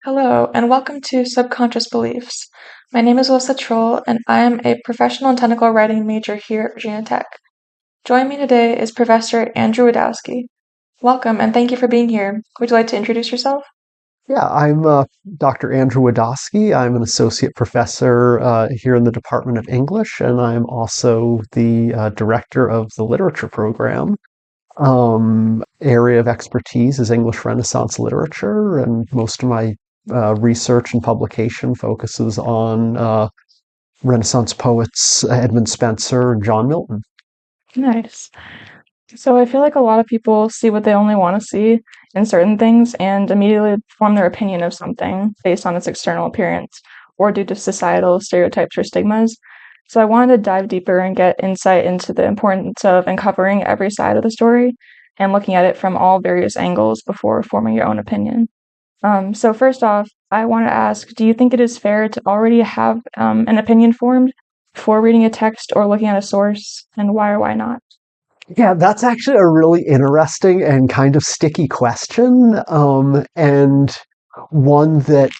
Hello, and welcome to Subconscious Beliefs. My name is Alyssa Trull, and I am a professional and technical writing major here at Virginia Tech. Joining me today is Professor Andrew Wadoski. Welcome, and thank you for being here. Would you like to introduce yourself? Yeah, I'm Dr. Andrew Wadoski. I'm an associate professor here in the Department of English, and I'm also the director of the literature program. Area of expertise is English Renaissance literature, and most of my research and publication focuses on Renaissance poets Edmund Spenser and John Milton. Nice. So I feel like a lot of people see what they only want to see in certain things and immediately form their opinion of something based on its external appearance or due to societal stereotypes or stigmas. So I wanted to dive deeper and get insight into the importance of uncovering every side of the story and looking at it from all various angles before forming your own opinion. So first off, I want to ask, do you think it is fair to already have an opinion formed before reading a text or looking at a source, and why or why not? Yeah, that's actually a really interesting and kind of sticky question, and one that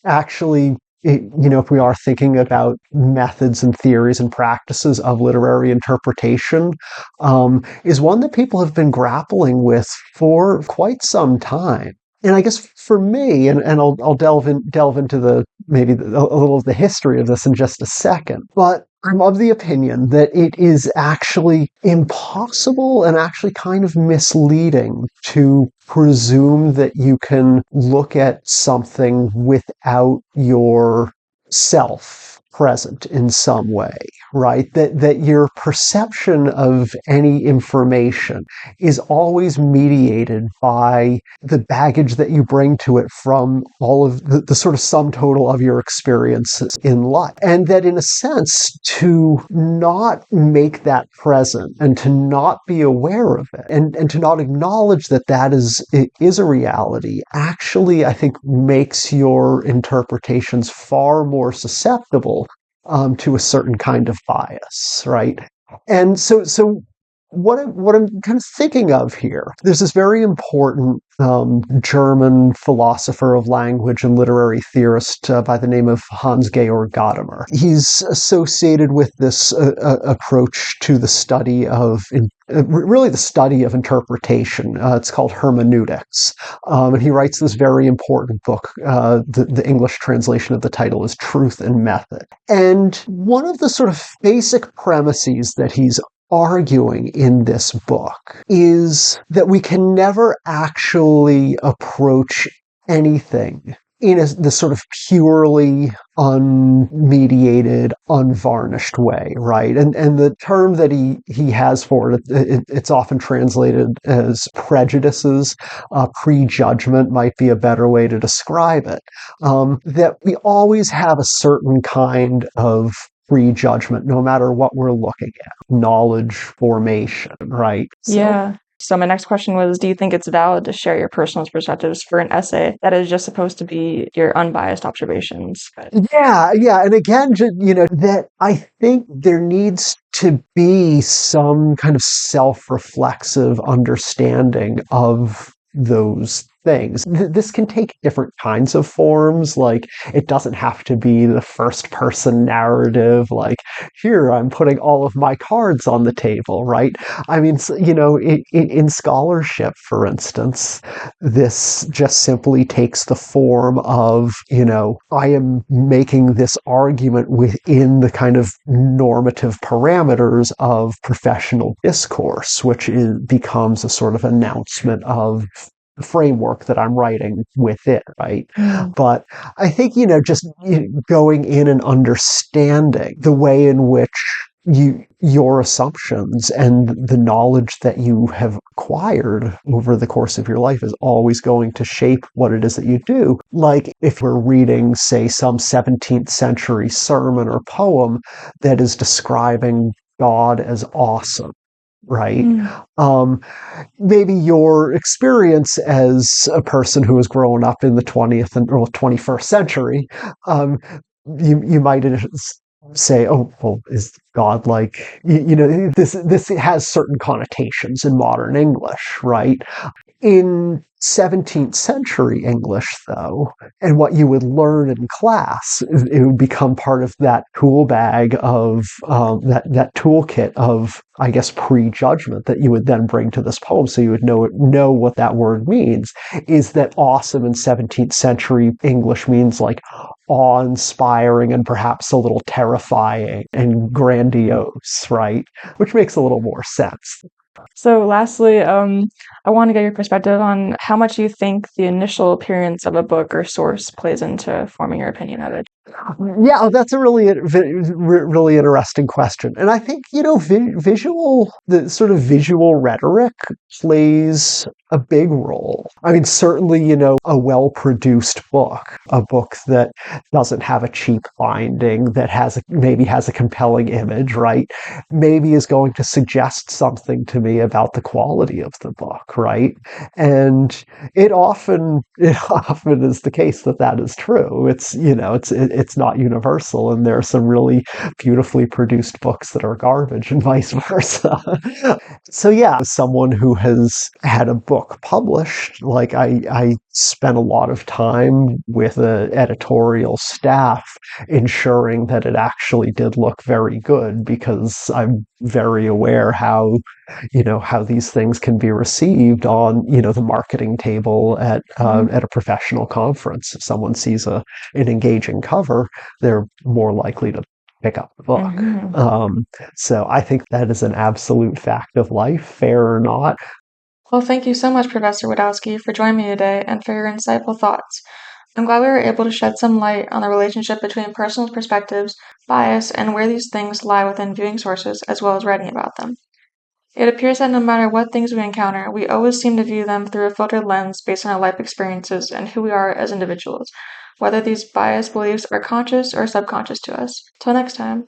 actually, if we are thinking about methods and theories and practices of literary interpretation, is one that people have been grappling with for quite some time. And I guess for me, and I'll delve into the a little of the history of this in just a second, but I'm of the opinion that it is actually impossible and actually kind of misleading to presume that you can look at something without yourself present in some way, right? That your perception of any information is always mediated by the baggage that you bring to it from all of the sort of sum total of your experiences in life. And that in a sense, to not make that present and to not be aware of it and to not acknowledge that it is a reality actually, I think, makes your interpretations far more susceptible to a certain kind of bias, right? And so what I'm kind of thinking of here, there's this very important German philosopher of language and literary theorist by the name of Hans-Georg Gadamer. He's associated with this approach to the study of really the study of interpretation. It's called hermeneutics. And he writes this very important book. The English translation of the title is Truth and Method. And one of the sort of basic premises that he's arguing in this book is that we can never actually approach anything in this sort of purely unmediated, unvarnished way, right? And the term that he has for it's often translated as prejudices. Prejudgment might be a better way to describe it. That we always have a certain kind of prejudgment, no matter what we're looking at. Knowledge formation, right? Yeah. So my next question was, do you think it's valid to share your personal perspectives for an essay that is just supposed to be your unbiased observations? Yeah. And again, that I think there needs to be some kind of self-reflexive understanding of those things. This can take different kinds of forms. Like, it doesn't have to be the first person narrative, like, here, I'm putting all of my cards on the table, right? I mean, in scholarship, for instance, this just simply takes the form of, I am making this argument within the kind of normative parameters of professional discourse, becomes a sort of announcement of the framework that I'm writing with it, right? But I think, just going in and understanding the way in which your assumptions and the knowledge that you have acquired over the course of your life is always going to shape what it is that you do. Like, if we're reading, say, some 17th century sermon or poem that is describing God as awesome, right? Maybe your experience as a person who has grown up in the 20th and or 21st century, you might say, "Oh, well, is God like?" This has certain connotations in modern English, right? In 17th century English, though, and what you would learn in class, it would become part of that tool bag of that toolkit of, I guess, prejudgment that you would then bring to this poem, so you would know what that word means. Is that awesome in 17th century English means like awe-inspiring and perhaps a little terrifying and grandiose, right? Which makes a little more sense. So lastly, I want to get your perspective on how much you think the initial appearance of a book or source plays into forming your opinion of it. Yeah, that's a really interesting question. And I think, the sort of visual rhetoric plays a big role. I mean, certainly, a well-produced book, a book that doesn't have a cheap binding, that maybe has a compelling image, right? Maybe is going to suggest something to me about the quality of the book, right? And it often is the case that is true. It's not universal, and there are some really beautifully produced books that are garbage, and vice versa. So yeah, as someone who has had a book published, like I spent a lot of time with the editorial staff ensuring that it actually did look very good, because I'm very aware how these things can be received on, the marketing table Mhm. at a professional conference. If someone sees an engaging cover, they're more likely to pick up the book. Mhm. So I think that is an absolute fact of life, fair or not. Well, thank you so much, Professor Wadowski, for joining me today and for your insightful thoughts. I'm glad we were able to shed some light on the relationship between personal perspectives, bias, and where these things lie within viewing sources as well as writing about them. It appears that no matter what things we encounter, we always seem to view them through a filtered lens based on our life experiences and who we are as individuals, whether these biased beliefs are conscious or subconscious to us. Till next time.